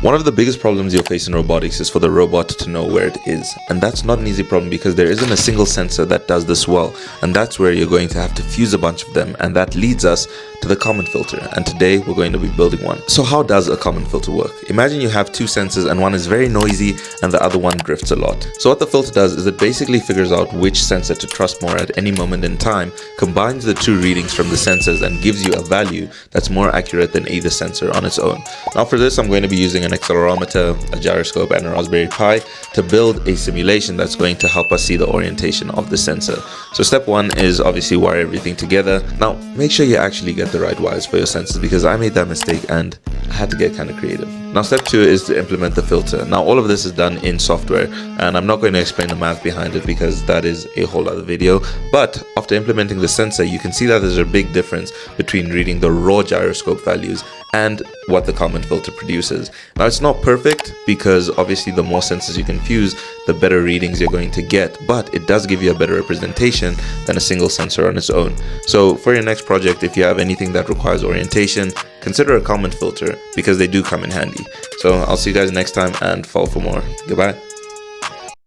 One of the biggest problems you'll face in robotics is for the robot to know where it is. And that's not an easy problem because there isn't a single sensor that does this well. And that's where you're going to have to fuse a bunch of them. And that leads us to the Kalman filter. And today we're going to be building one. So how does a Kalman filter work? Imagine you have two sensors and one is very noisy and the other one drifts a lot. So what the filter does is it basically figures out which sensor to trust more at any moment in time, combines the two readings from the sensors and gives you a value that's more accurate than either sensor on its own. Now for this, I'm going to be using an accelerometer, a gyroscope and a Raspberry Pi to build a simulation that's going to help us see the orientation of the sensor. So step one is obviously wire everything together. Now make sure you actually get the right wires for your sensors because I made that mistake and I had to get kind of creative. Now step two is to implement the filter. Now all of this is done in software and I'm not going to explain the math behind it because that is a whole other video. But after implementing the sensor, you can see that there's a big difference between reading the raw gyroscope values and what the Kalman filter produces. Now it's not perfect because obviously the more sensors you can fuse, the better readings you're going to get, but it does give you a better representation than a single sensor on its own. So for your next project, if you have anything that requires orientation, consider a Kalman filter because they do come in handy. So I'll see you guys next time and follow for more. Goodbye.